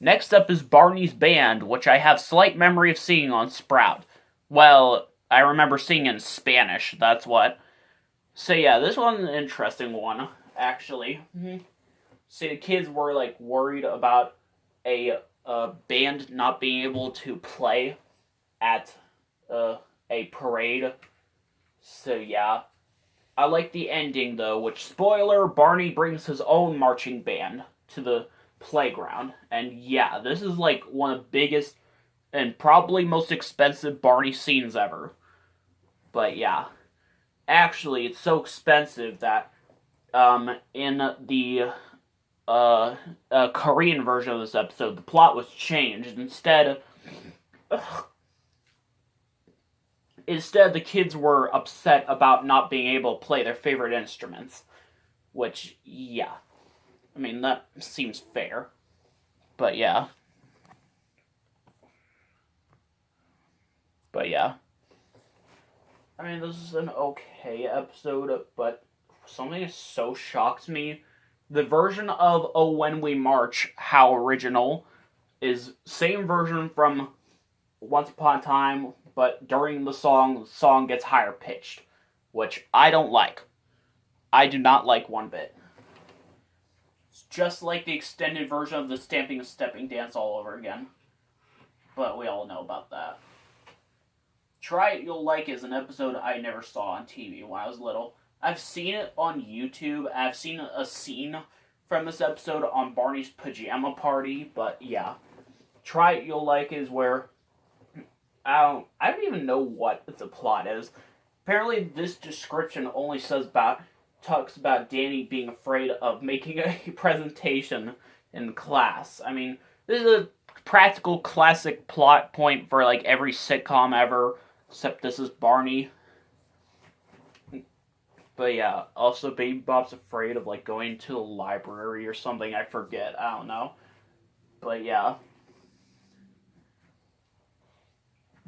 Next up is Barney's Band, which I have slight memory of seeing on Sprout. Well, I remember seeing it in Spanish, that's what. So yeah, this one's an interesting one, actually. See, the kids were, like, worried about a band not being able to play at a parade. So yeah. I like the ending, though, which, spoiler, Barney brings his own marching band to the playground. And yeah, this is like one of the biggest and probably most expensive Barney scenes ever. But yeah, actually, it's so expensive that in the Korean version of this episode, the plot was changed. Instead, the kids were upset about not being able to play their favorite instruments. Which, yeah. I mean, that seems fair. But yeah. But yeah. I mean, this is an okay episode, but something that so shocks me. The version of Oh When We March, How Original, is same version from Once Upon a Time, but during the song gets higher pitched, which I don't like. I do not like one bit. It's just like the extended version of the Stamping and Stepping dance all over again. But we all know about that. Try It You'll Like is an episode I never saw on TV when I was little. I've seen it on YouTube. I've seen a scene from this episode on Barney's Pajama Party, but yeah. Try It You'll Like is where I don't even know what the plot is. Apparently, this description only talks about Danny being afraid of making a presentation in class. I mean, this is a practical classic plot point for like every sitcom ever, except this is Barney. But yeah, also Baby Bop's afraid of like going to the library or something. I forget. I don't know. But yeah.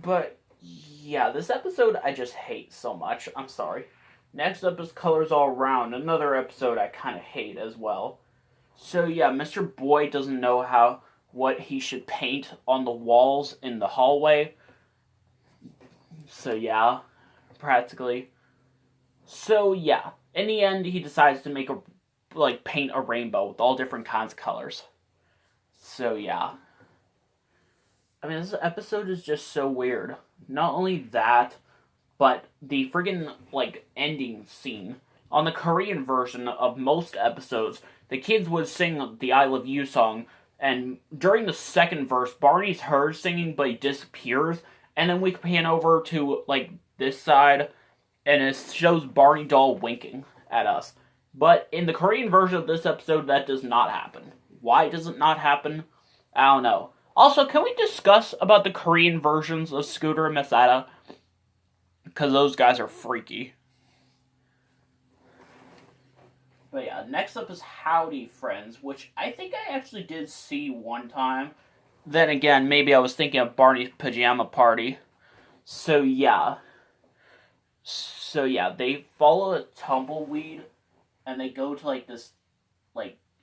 But yeah, this episode I just hate so much. I'm sorry. Next up is Colors All Around, another episode I kind of hate as well. So yeah, Mr. Boyd doesn't know what he should paint on the walls in the hallway. So yeah, practically. So yeah, in the end he decides to paint a rainbow with all different kinds of colors. So yeah. I mean, this episode is just so weird. Not only that, but the friggin' ending scene. On the Korean version of most episodes, the kids would sing the I Love You song, and during the second verse, Barney's heard singing, but he disappears, and then we pan over to, this side, and it shows Barney doll winking at us. But in the Korean version of this episode, that does not happen. Why does it not happen? I don't know. Also, can we discuss about the Korean versions of Scooter and Masada? Because those guys are freaky. But yeah, next up is Howdy Friends, which I think I actually did see one time. Then again, maybe I was thinking of Barney's Pajama Party. So yeah, they follow a tumbleweed, and they go to this,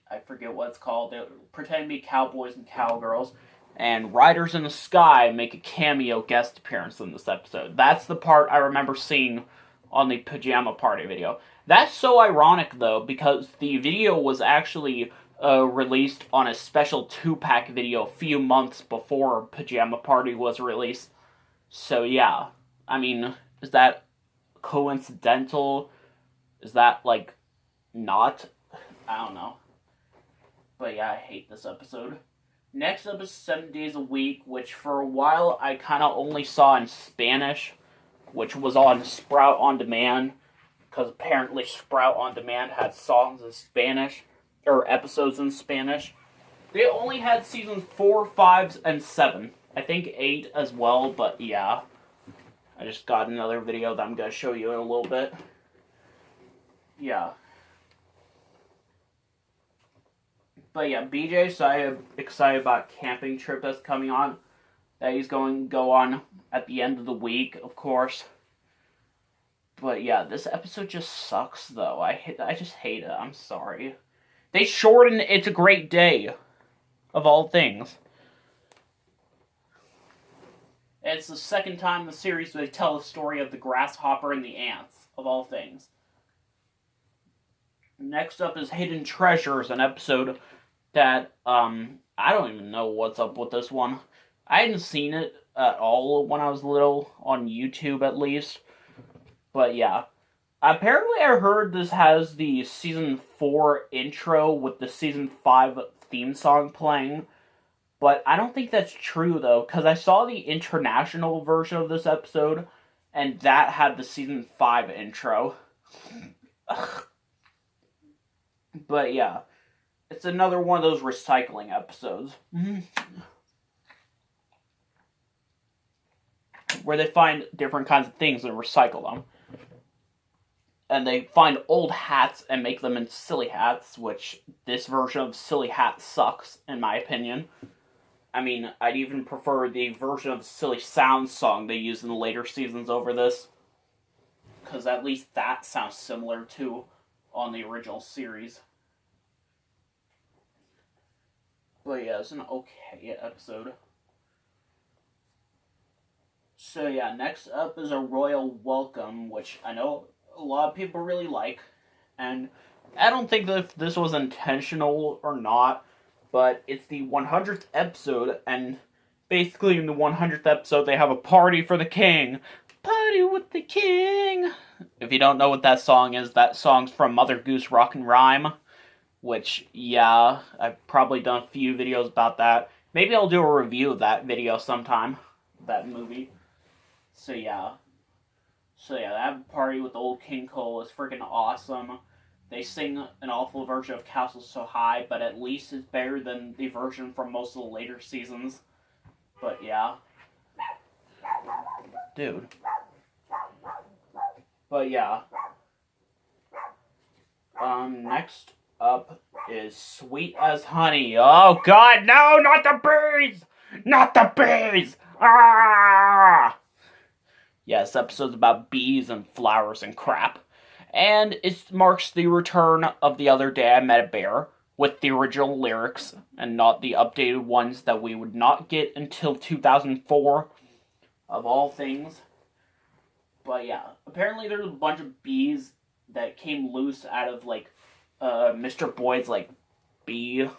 I forget what it's called. They pretend to be cowboys and cowgirls. And Riders in the Sky make a cameo guest appearance in this episode. That's the part I remember seeing on the Pajama Party video. That's so ironic, though, because the video was actually released on a special 2-pack video a few months before Pajama Party was released. So, yeah. I mean, is that coincidental? Is that, not? I don't know. But yeah, I hate this episode. Next up is 7 Days a Week, which for a while I kind of only saw in Spanish, which was on Sprout On Demand, because apparently Sprout On Demand had songs in Spanish, or episodes in Spanish. They only had seasons 4, 5, and 7. I think 8 as well, but yeah. I just got another video that I'm going to show you in a little bit. Yeah. But yeah, BJ's excited about camping trip that's coming on. That he's going to go on at the end of the week, of course. But yeah, this episode just sucks, though. I just hate it. I'm sorry. They shortened It's a Great Day. of all things. It's the second time in the series they tell the story of the grasshopper and the ants, of all things. Next up is Hidden Treasures, an episode that, I don't even know what's up with this one. I hadn't seen it at all when I was little, on YouTube at least. But yeah. Apparently I heard this has the Season 4 intro with the Season 5 theme song playing. But I don't think that's true, though, because I saw the international version of this episode, and that had the Season 5 intro. But yeah, it's another one of those recycling episodes. Where they find different kinds of things and recycle them. And they find old hats and make them into silly hats, which this version of Silly Hat sucks, in my opinion. I mean, I'd even prefer the version of the Silly Sounds song they use in the later seasons over this. Because at least that sounds similar to on the original series. But yeah, it's an okay episode. So yeah, next up is A Royal Welcome, which I know a lot of people really like. And I don't think that if this was intentional or not, but it's the 100th episode, and basically in the 100th episode they have a party for the king. Party with the king! If you don't know what that song is, that song's from Mother Goose Rock and Rhyme. Which, yeah, I've probably done a few videos about that. Maybe I'll do a review of that video sometime. That movie. So yeah, that party with old King Cole is freaking awesome. They sing an awful version of Castle So High, but at least it's better than the version from most of the later seasons. But yeah. Dude. But yeah. Next up is Sweet as Honey. Oh god, no, not the bees! Not the bees! Ah! Yes, episode's about bees and flowers and crap. And it marks the return of The Other Day I Met a Bear, with the original lyrics, and not the updated ones that we would not get until 2004, of all things. But yeah, apparently there's a bunch of bees that came loose out of, like, Mr. Boyd's, like, bee,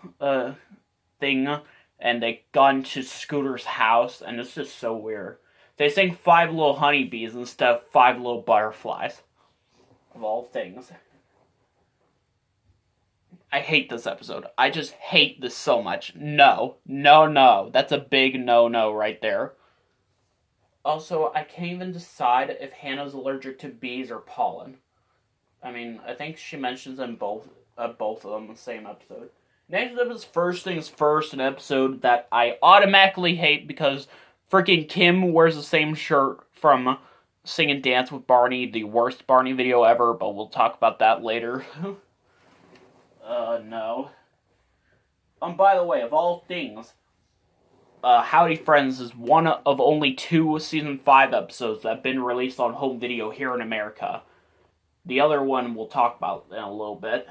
thing, and they got into Scooter's house, and it's just so weird. They sing 5 little honeybees instead of 5 little butterflies. Of all things. I hate this episode. I just hate this so much. No. That's a big no right there. Also, I can't even decide if Hannah's allergic to bees or pollen. I mean, I think she mentions them both of them in the same episode. Next up is First Things First, an episode that I automatically hate because freaking Kim wears the same shirt from Sing and Dance with Barney, the worst Barney video ever, but we'll talk about that later. No. By the way, of all things, Howdy Friends is one of only 2 Season 5 episodes that have been released on home video here in America. The other one we'll talk about in a little bit.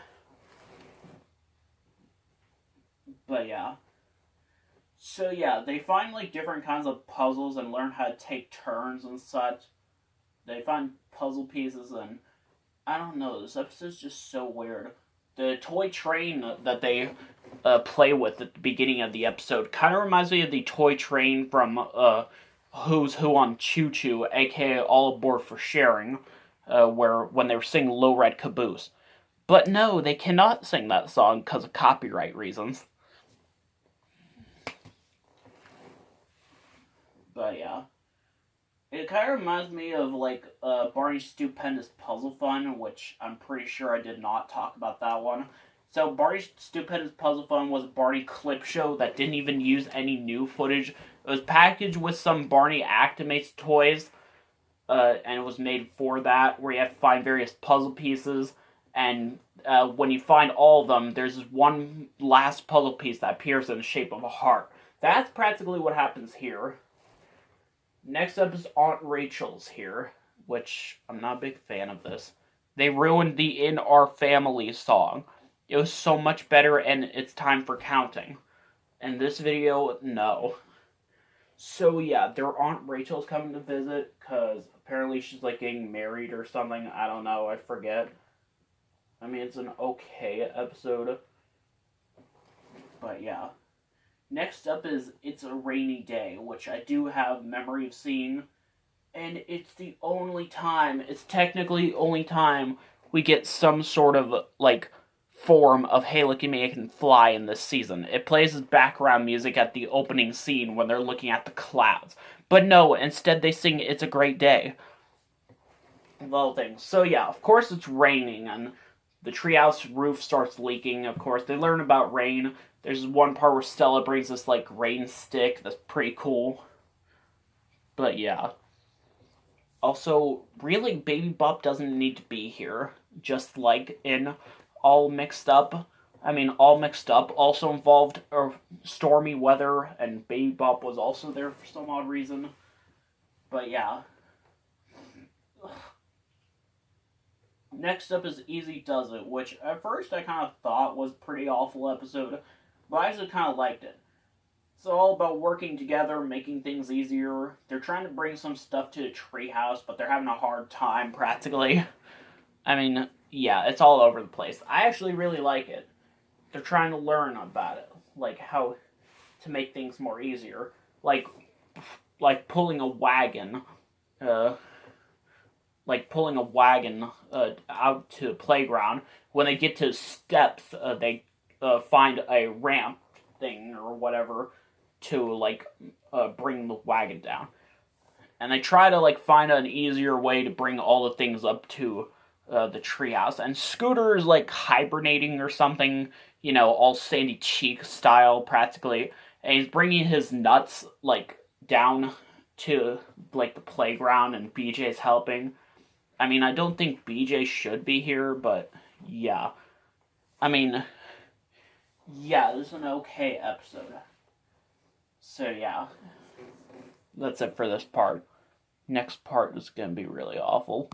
But yeah. So yeah, they find like different kinds of puzzles and learn how to take turns and such. They find puzzle pieces and I don't know, this episode's just so weird. The toy train that they play with at the beginning of the episode kind of reminds me of the toy train from Who's Who on Choo Choo, aka All Aboard for Sharing, when they were singing Low Red Caboose. But no, they cannot sing that song because of copyright reasons. But yeah. It kind of reminds me of, like, Barney's Stupendous Puzzle Fun, which I'm pretty sure I did not talk about that one. So, Barney's Stupendous Puzzle Fun was a Barney clip show that didn't even use any new footage. It was packaged with some Barney Actimates toys, and it was made for that, where you have to find various puzzle pieces, and when you find all of them, there's this one last puzzle piece that appears in the shape of a heart. That's practically what happens here. Next up is Aunt Rachel's here, which I'm not a big fan of this. They ruined the In Our Family song. It was so much better, and it's time for counting. And this video, no. So yeah, their Aunt Rachel's coming to visit because apparently she's like getting married or something. I don't know. I forget. I mean, it's an okay episode, but yeah. Next up is It's a Rainy Day, which I do have memory of seeing, and it's the only time, it's technically the only time we get some sort of, like, form of Hey Look at Me, I Can Fly in this season. It plays as background music at the opening scene when they're looking at the clouds. But no, instead they sing It's a Great Day. Little things. So yeah, of course it's raining, and the treehouse roof starts leaking. Of course, they learn about rain. There's one part where Stella brings this, like, rain stick that's pretty cool. But yeah. Also, really, Baby Bop doesn't need to be here. Just like in All Mixed Up. All Mixed Up also involved stormy weather, and Baby Bop was also there for some odd reason. But yeah. Next up is Easy Does It, which at first I kind of thought was a pretty awful episode, but I actually kind of liked it. It's all about working together, making things easier. They're trying to bring some stuff to the treehouse, but they're having a hard time, practically. Yeah, it's all over the place. I actually really like it. They're trying to learn about it, like how to make things more easier. Like pulling a wagon, out to the playground. When they get to steps, they find a ramp thing or whatever to bring the wagon down, and they try to find an easier way to bring all the things up to the treehouse. And Scooter is hibernating or something, all Sandy Cheek style practically, and he's bringing his nuts down to the playground, and BJ's helping. I don't think BJ should be here, but yeah. Yeah, this is an okay episode. So yeah, that's it for this part. Next part is gonna be really awful.